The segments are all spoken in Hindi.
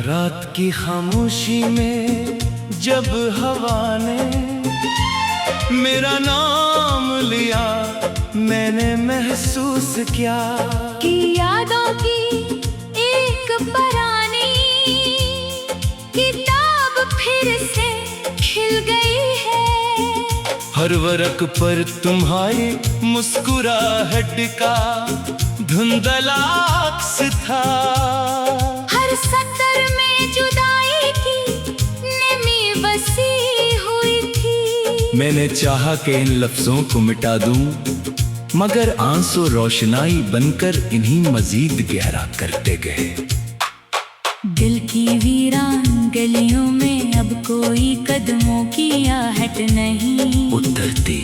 रात की खामोशी में जब हवा ने मेरा नाम लिया, मैंने महसूस किया कि यादों की एक पुरानी किताब फिर से खिल गई है। हर वर्क पर तुम्हारी मुस्कुराहट का धुंधला अक्स था। हर सतर में जुदाई की नमी बसी हुई थी। मैंने चाहा कि इन लफ्जों को मिटा दूं, मगर आंसू रोशनाई बनकर इन्हीं मजीद गहरा करते गए। दिल की वीरान गलियों में अब कोई कदमों की आहट नहीं। उतरती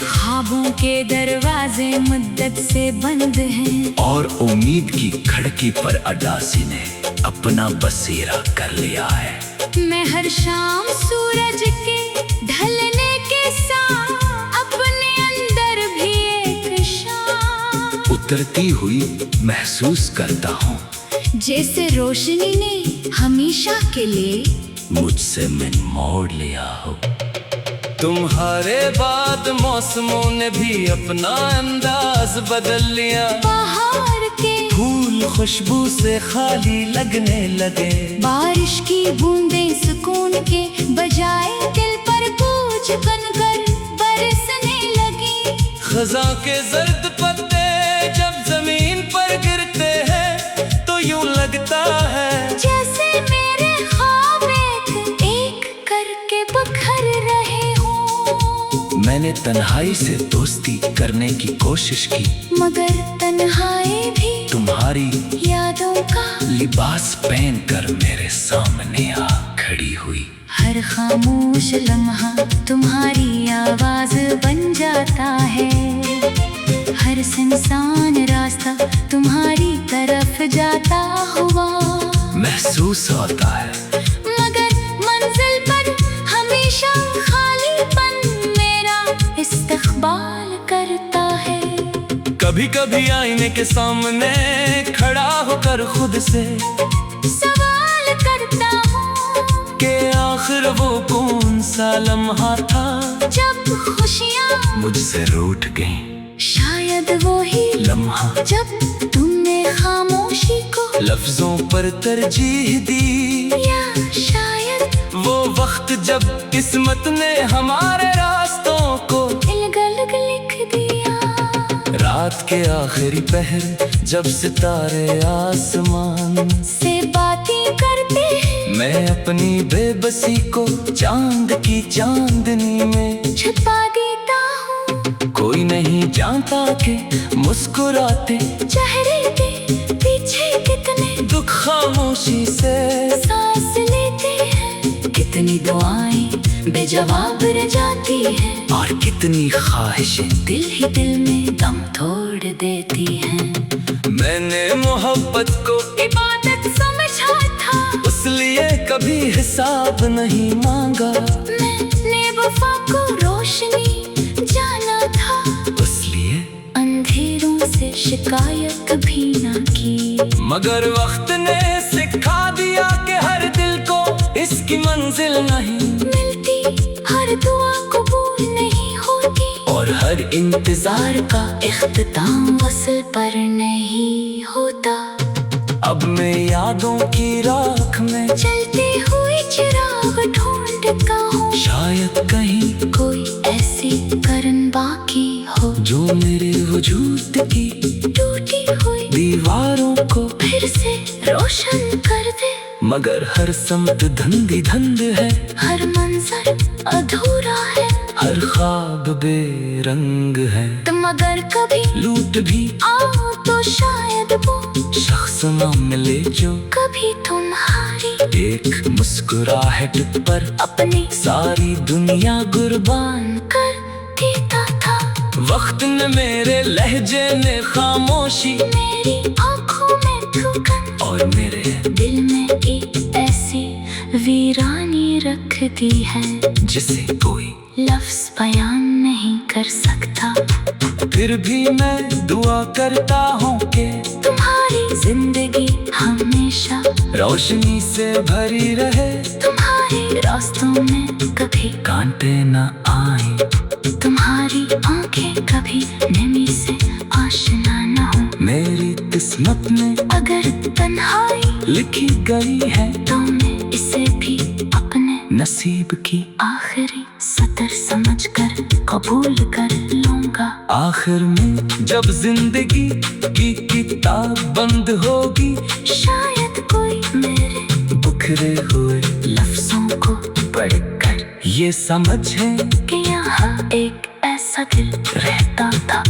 ख्वाबों के दरवाजे मुद्दत से बंद हैं। और उम्मीद की खिड़की पर अडासी ने अपना बसेरा कर लिया है। मैं हर शाम सूरज के ढलने के साथ अपने अंदर भी एक शाम उतरती हुई महसूस करता हूँ, जैसे रोशनी ने हमेशा के लिए मुझसे मैं मोड़ लिया हो। तुम्हारे बाद मौसमों ने भी अपना अंदाज बदल लिया। बाहर के फूल खुशबू से खाली लगने लगे। बारिश की बूंदें सुकून के बजाय दिल पर बोझ बनकर बरसने लगी। खज़ां के जर्द पत्ते जब जमीन पर गिरते हैं तो यूं लगता है जैसे मेरे ख्वाब एक करके बिखर रहे हों। मैंने तन्हाई से दोस्ती करने की कोशिश की, मगर तन्हाई भी तुम्हारी यादों का लिबास पहनकर मेरे सामने आ खड़ी हुई। हर खामोश लम्हा तुम्हारी आवाज बन जाता है। हर सुनसान रास्ता तुम्हारी तरफ जाता हुआ महसूस होता है, मगर मंजिल पर हमेशा खालीपन मेरा इस्तकबाल करता है। कभी कभी आईने के सामने खड़ा होकर खुद से सवाल करता हूँ कि आखिर वो कौन सा लम्हा था जब खुशियाँ मुझसे रूठ गईं। शायद वो ही लम्हा जब तुमने खामोशी को लफ्जों पर तरजीह दी, या शायद वो वक्त जब किस्मत ने हमारे रास्तों को इल्गल लिख दिया। रात के आखिरी पहर जब सितारे आसमान से बातें करते हैं, मैं अपनी बेबसी को चांद की चांदनी में छुपा देता हूँ। कोई नहीं जानता कि मुस्कुराते चेहरे के पीछे कितने दुख खामोशी से सांस लेते हैं। कितनी दुआएं बेजवाब रह जाती हैं, और कितनी ख्वाहिशें दिल ही दिल में दम तोड़ देती हैं। मैंने मोहब्बत को इबादत समझा था, इसलिए कभी हिसाब नहीं मांगा। मैंने वफा को रोशनी जाना था, इसलिए अंधेरों से शिकायत भी ना की। मगर वक्त ने सिखा दिया कि हर दिल को इसकी मंजिल नहीं मिलती, हर दुआ कबूल नहीं होती, और हर इंतजार का इख्तिताम वसल पर नहीं होता। अब मैं यादों की राख में चलते हुए चिराग ढूंढता हूँ, शायद कहीं कोई ऐसी करन बाकी हो जो मेरे वजूद की टूटी हुई दीवारों को फिर से रोशन कर दे। मगर हर समत धंधी धंध है, हर मंजर अधूरा है, हर ख्वाब बेरंग है। तुम अगर कभी लूट भी आओ तो शायद वो शख्स न मिले जो कभी तुम्हारी एक मुस्कुराहट पर अपनी सारी दुनिया कुर्बान कर देता था। वक्त ने मेरे लहजे ने खामोशी मेरी आँखों में थूकन और मेरे दिल में एक ऐसी वीरानी रख दी है, जिसे कोई लफ्ज बयान नहीं कर सकता। फिर भी मैं दुआ करता हूँ कि तुम्हारी जिंदगी हमें हमेशा रोशनी से भरी रहे, तुम्हारे रास्तों में कभी कांटे न आए, तुम्हारी आंखें कभी नमी से आशना न हो। मेरी किस्मत में अगर तन्हाई लिखी गई है तो मैं इसे भी अपने नसीब की आखिरी सतर समझकर कबूल कर लूंगा। आखिर में जब जिंदगी की किताब बंद होगी, शायद कोई मेरे बिखरे हुए लफ्जों को पढ़कर ये समझे कि यहाँ एक ऐसा दिल रहता था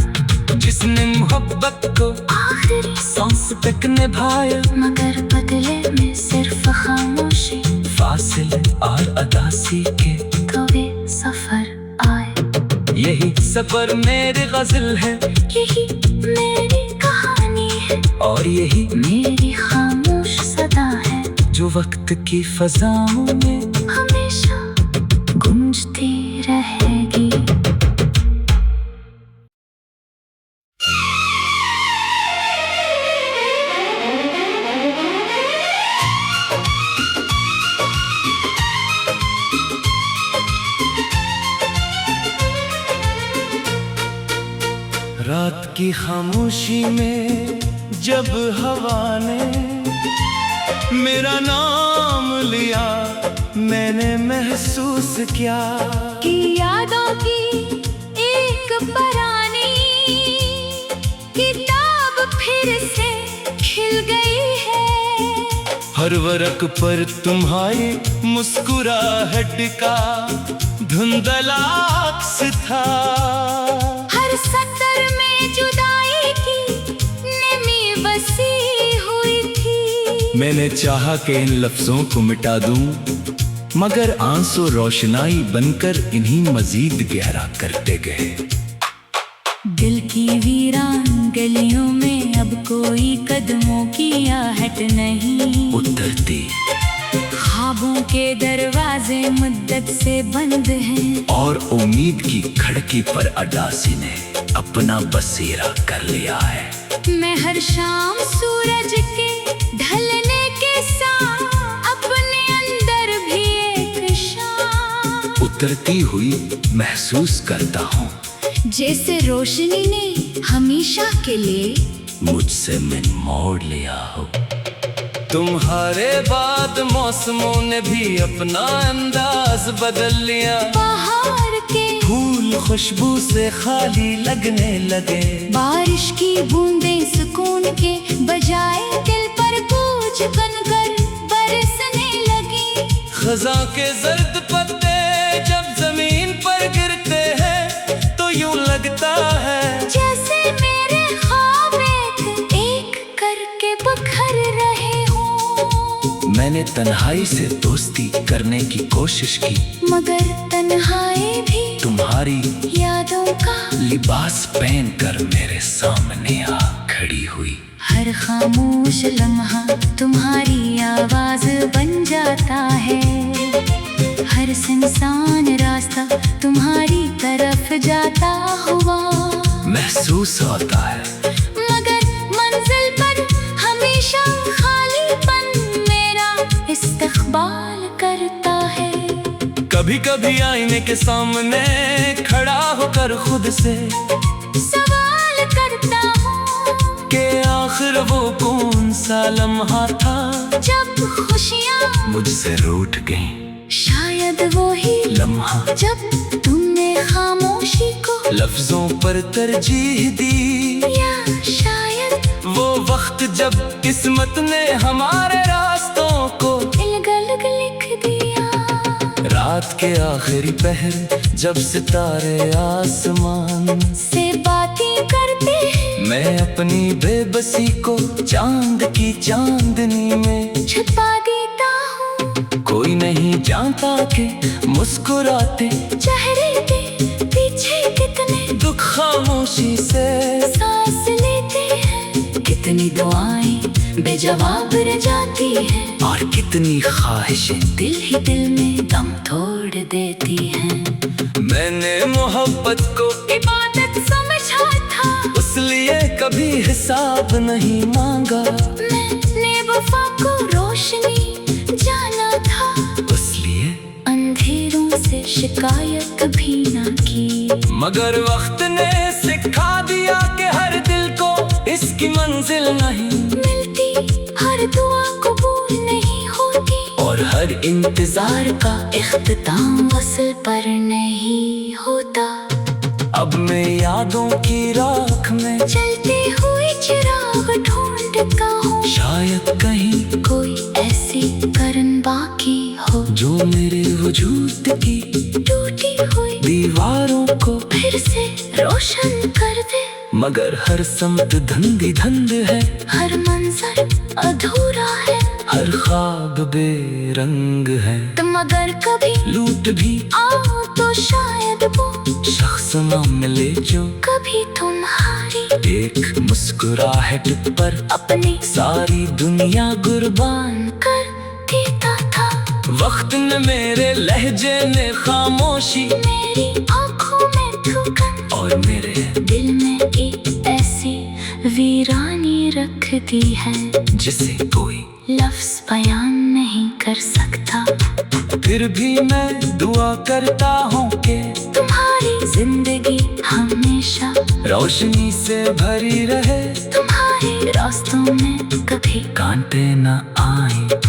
जिसने मोहब्बत को आखिरी सांस तक निभाया, मगर बदले में सिर्फ खामोशी फासिले और अदासी के तो वे सफर आए। यही सफर मेरी गजल है, यही मेरी कहानी है और यही मेरी खामोश सदा है जो वक्त की फजाओं में हमेशा गूंजती रहेगी। रात की खामोशी में जब हवा ने मेरा नाम लिया, मैंने महसूस किया कि यादों की एक पुरानी किताब फिर से खिल गई है। हर वर्क पर तुम्हारी मुस्कुराहट का धुंधला अक्स था, हर सतर में जुदाई की नमी बसी हुई थी। मैंने चाहा कि इन लफ्जों को मिटा दूं, मगर आंसू रोशनाई बनकर इन्हीं मजीद गहरा करते गए। दिल की वीरान गलियों में अब कोई कदमों की आहट नहीं, उतरती ख्वाबों के दरवाजे मुद्दत से बंद हैं, और उम्मीद की खिड़की पर अडासी ने अपना बसेरा कर लिया है। मैं हर शाम सूरज के ढलने के साथ अपने अंदर भी एक शाम उतरती हुई महसूस करता हूँ, जैसे रोशनी ने हमेशा के लिए मुझसे मन मोड़ लिया हो। तुम्हारे बाद मौसमों ने भी अपना अंदाज बदल लिया, बाहर के फूल खुशबू से खाली लगने लगे, बारिश की बूंदें सुकून के बजाय दिल पर कूच बनकर बरसने लगी। खज़ां के जर्द पत्ते जब जमीन पर गिरते हैं तो यूं लगता है जैसे मेरे ख्वाब एक करके बिखर रहे हों। मैंने तन्हाई से दोस्ती करने की कोशिश की, मगर तन्हाई भी तुम्हारी यादों का लिबास पहनकर मेरे सामने आ खड़ी हुई। हर खामोश लम्हा तुम्हारी आवाज बन जाता है, हर सुनसान रास्ता तुम्हारी तरफ जाता हुआ महसूस होता है, मगर मंजिल पर हमेशा खालीपन मेरा इस्तकबाल करता है। कभी कभी आईने के सामने खड़ा होकर खुद से सवाल करता हूँ कि आखिर वो कौन सा लम्हा था जब खुशियाँ मुझसे रूठ गईं, शायद वो ही लम्हा जब तुमने खामोशी को लफ्जों पर तरजीह दी, या शायद वो वक्त जब किस्मत ने हमारे रास्तों को इल्गल लिख दिया। रात के आखिरी पहर जब सितारे आसमान से बातें करते हैं, मैं अपनी बेबसी को चांद की चांदनी में छुपा देता हूँ। कोई नहीं जानता कि मुस्कुराते चेहरे के पीछे कितने दुख खामोशी से सांस लेते हैं, कितनी दुआएं बेजवाब रह जाती हैं, और कितनी ख्वाहिशें दिल ही दिल में दम तोड़ देती हैं। मैंने मोहब्बत को इबादत समझा था, इसलिए कभी हिसाब नहीं मांगा, मैंने बेवफा को रोशनी जाना था, इसलिए अंधेरों से शिकायत भी ना की। मगर वक्त ने सिखा दिया कि हर दिल को इसकी मंजिल नहीं मिलती, हर दुआ कबूल नहीं होती, और हर इंतजार का इख्तिताम वसल पर नहीं होता। अब मैं यादों की राख में चलते हुए चिराग ढूंढता हूँ, शायद कहीं कोई ऐसी करन बाकी हो जो मेरे वजूद की टूटी हुई दीवारों को फिर से रोशन कर दे। मगर हर समत धंधी धंध है, हर मंजर अधूरा है, हर ख्वाब बेरंग है। तुम अगर कभी लूट भी आओ तो शायद वो शख्स न मिले जो कभी तुम्हारी एक मुस्कुराहट पर अपनी सारी दुनिया कुर्बान कर देता था। वक्त ने मेरे लहजे ने खामोशी मेरी आंखों में थूकन और मेरे दिल में एक ऐसी वीरानी रख दी है जिसे कोई लफ्ज बयान नहीं कर सकता। फिर भी मैं दुआ करता हूँ कि तुम्हारी जिंदगी हमेशा रोशनी से भरी रहे, तुम्हारे रास्तों में कभी कांटे न आए,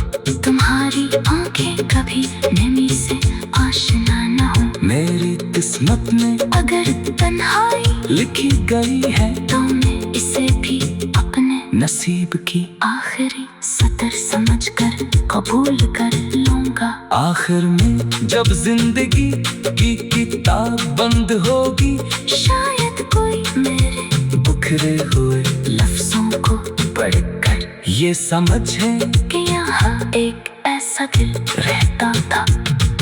तुम्हारी आंखें कभी नमी से आशना न हो। मेरी किस्मत में अगर तन्हाई लिखी गई है तो मैं इसे भी अपने नसीब की आखिरी सतर समझकर कबूल कर लूंगा। आखिर में जब जिंदगी की किताब बंद होगी, शायद कोई मेरे बिखरे हुए लफ्जों को पढ़कर ये समझे कि यहाँ एक ऐसा दिल रहता था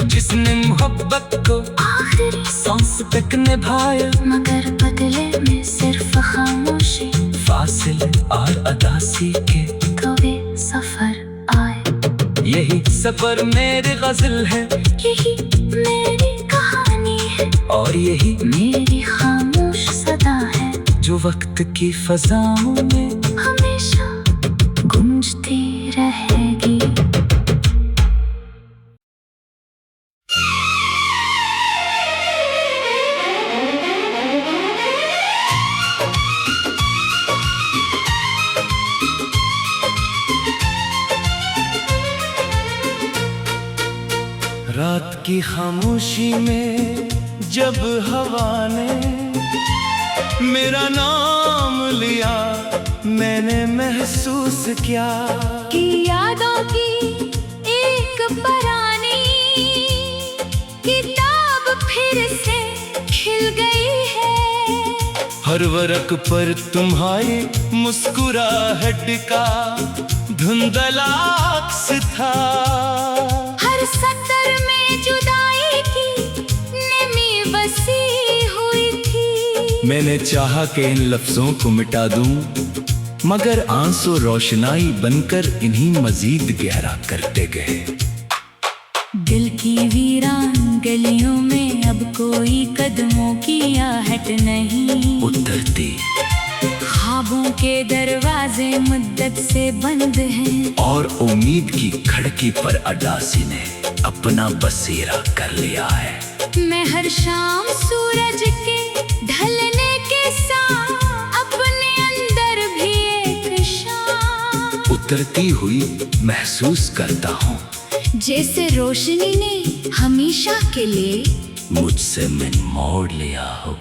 जिसने मोहब्बत को आखिरी सांस तक निभाया, मगर बदले में सिर्फ खामोशी फासिले और अदासी के तो वे सफर आए। यही सफर मेरी गजल है, यही मेरी कहानी है, और यही मेरी खामोश सदा है जो वक्त की फजाओं में हमेशा गूंजती रहेगी। रात की खामोशी में जब हवा ने मेरा नाम लिया, मैंने महसूस किया कि यादों की एक पुरानी किताब फिर से खिल गई है। हर वर्क पर तुम्हारी मुस्कुराहट का धुंधला अक्स था, हर सतर में जुदाई की नमी बसी हुई थी। मैंने चाहा कि इन लफ्जों को मिटा दूं, मगर आंसू रोशनाई बनकर इन्हीं मजीद गहरा करते गए। दिल की वीरान गलियों में अब कोई कदमों की आहट नहीं, उतरती ख्वाबों के दरवाजे मुद्दत से बंद हैं, और उम्मीद की खिड़की पर अडासी ने अपना बसेरा कर लिया है। मैं हर शाम सूरज के ढलने के साथ अपने अंदर भी एक शाम उतरती हुई महसूस करता हूँ, जैसे रोशनी ने हमेशा के लिए मुझसे मैं मोड़ लिया हो।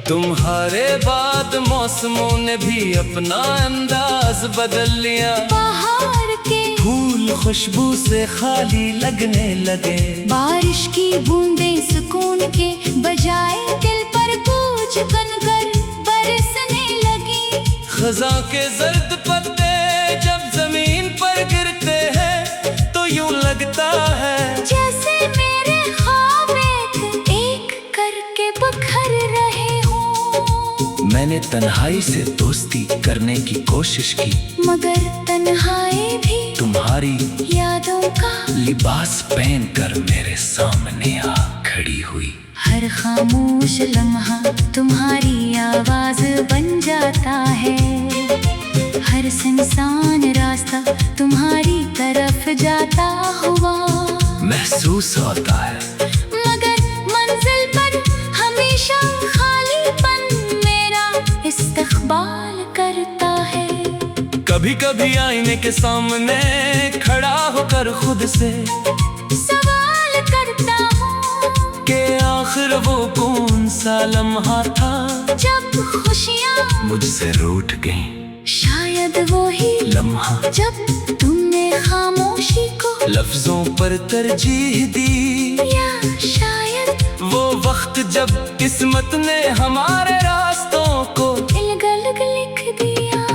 तुम्हारे बाद मौसमों ने भी अपना अंदाज बदल लिया, बाहर के फूल खुशबू से खाली लगने लगे, बारिश की बूंदें सुकून के बजाय दिल पर कूच बनकर बरसने लगी। खज़ां के जर्द पत्ते जब जमीन पर गिरते हैं तो यूं लगता है जैसे मेरे ख्वाब एक करके बिखर रहे हों। मैंने तन्हाई से दोस्ती करने की कोशिश की, मगर तन्हाई भी तुम्हारी यादों का लिबास पहनकर मेरे सामने आ खड़ी हुई। हर खामोश लम्हा तुम्हारी आवाज बन जाता है, हर सुनसान रास्ता तुम्हारी तरफ जाता हुआ महसूस होता है, मगर मंजिल पर हमेशा खालीपन मेरा इस्तकबाल करता है। कभी कभी आईने के सामने खड़ा होकर खुद से सवाल करता हूँ कि आखिर वो कौन सा लम्हा था जब खुशियाँ मुझसे रूठ गई। शायद वो ही लम्हा जब तुमने खामोशी को लफ्जों पर तरजीह दी, या शायद वो वक्त जब किस्मत ने हमारे रास्तों को इल्गल लिख दिया।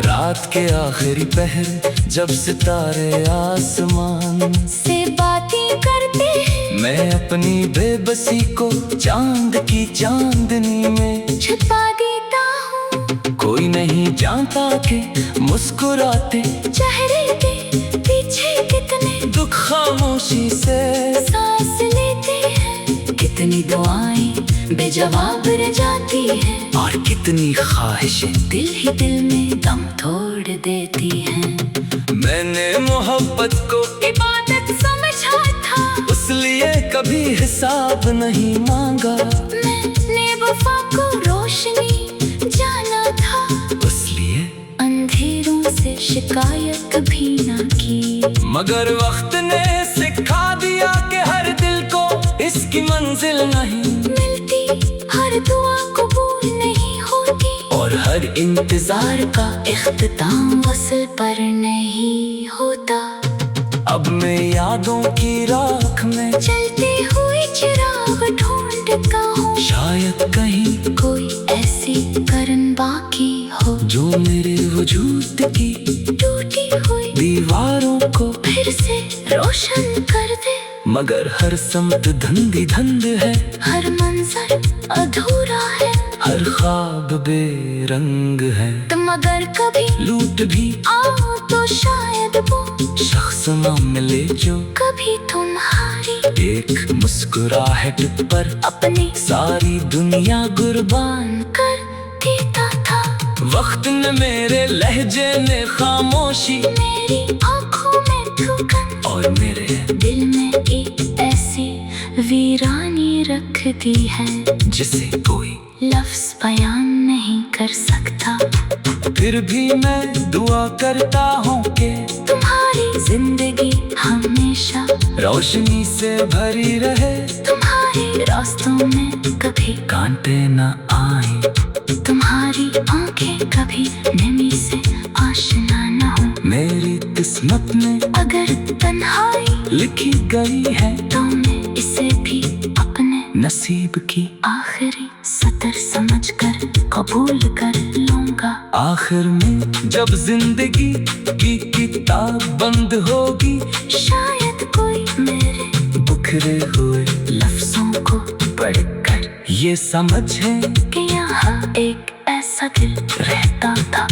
रात के आखिरी पहर जब सितारे आसमान से बातें करते हैं मैं अपनी बेबसी को चांद की चांदनी में छुपा देता हूँ। कोई नहीं जानता कि मुस्कुराते चेहरे के पीछे कितने दुख खामोशी से सांस लेते हैं, कितनी दुआएं बेजवाब रह जाती हैं और कितनी ख्वाहिशें दिल ही दिल में दम तोड़ देती हैं। मैंने मोहब्बत को इबादत समझा था, इसलिए कभी हिसाब नहीं मांगा, मैंने वफा को रोशनी जाना था, इसलिए अंधेरों से शिकायत भी ना की। मगर वक्त ने सिखा दिया कि हर दिल को इसकी मंजिल नहीं मिलती, हर दुआ कबूल नहीं होती और हर इंतजार का इख्तिताम वसल पर नहीं होता। अब मैं यादों की राख में चलते हुए चिराग ढूंढता हूँ, शायद कहीं कोई ऐसी करन बाकी हो जो मेरे वजूद की टूटी हुई दीवारों को फिर से रोशन कर दे। मगर हर समत धंधी धंध है, हर मंजर अधूरा है, हर ख्वाब बेरंग है, तुम अगर कभी लूट भी आओ तो शायद वो शख्स न मिले जो कभी तुम्हारी एक मुस्कुराहट पर अपनी सारी दुनिया कुर्बान कर देता था। वक्त ने मेरे लहजे ने खामोशी मेरी आंखों में थूकन और मेरे दिल में एक ऐसी वीरानी रख दी है जिसे कोई लफ्ज बयान नहीं कर सकता। फिर भी मैं दुआ करता हूँ कि तुम्हारी जिंदगी हमेशा रोशनी से भरी रहे, तुम्हारे रास्तों में कभी कांटे न आए, तुम्हारी आंखें कभी नमी से आशना न हो। मेरी किस्मत में अगर तन्हाई लिखी गई है तो मैं इसे भी अपने नसीब की आखिरी सतर समझकर कबूल कर लूंगा। आखिर में जब जिंदगी की किताब बंद होगी, शायद कोई मेरे बिखरे हुए लफ्जों को पढ़कर ये समझे कि यहाँ एक ऐसा दिल रहता था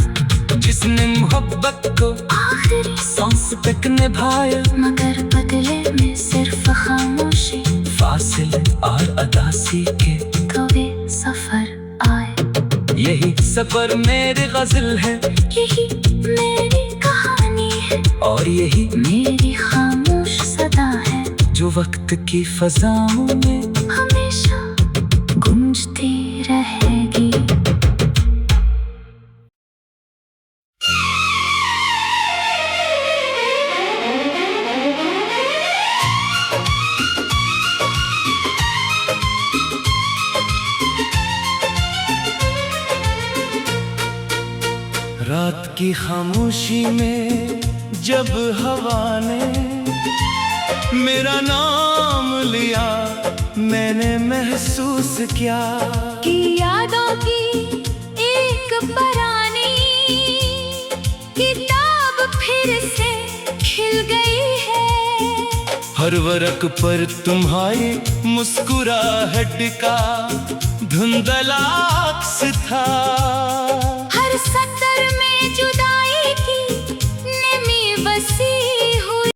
जिसने मोहब्बत को आखिरी सांस तक निभाया, मगर बदले में सिर्फ खामोशी फासिले और अदासी के तो वे सफर आए। यही सफर मेरी गजल है, यही मेरी कहानी है और यही मेरी खामोश सदा है जो वक्त की फजाओं में हमेशा गूंजती रहेगी। रात की खामोशी में जब हवा ने मेरा नाम लिया, मैंने महसूस किया कि यादों की एक पुरानी किताब फिर से खिल गई है। हर वर्क पर तुम्हारी मुस्कुराहट का धुंधला अक्स था, हर सच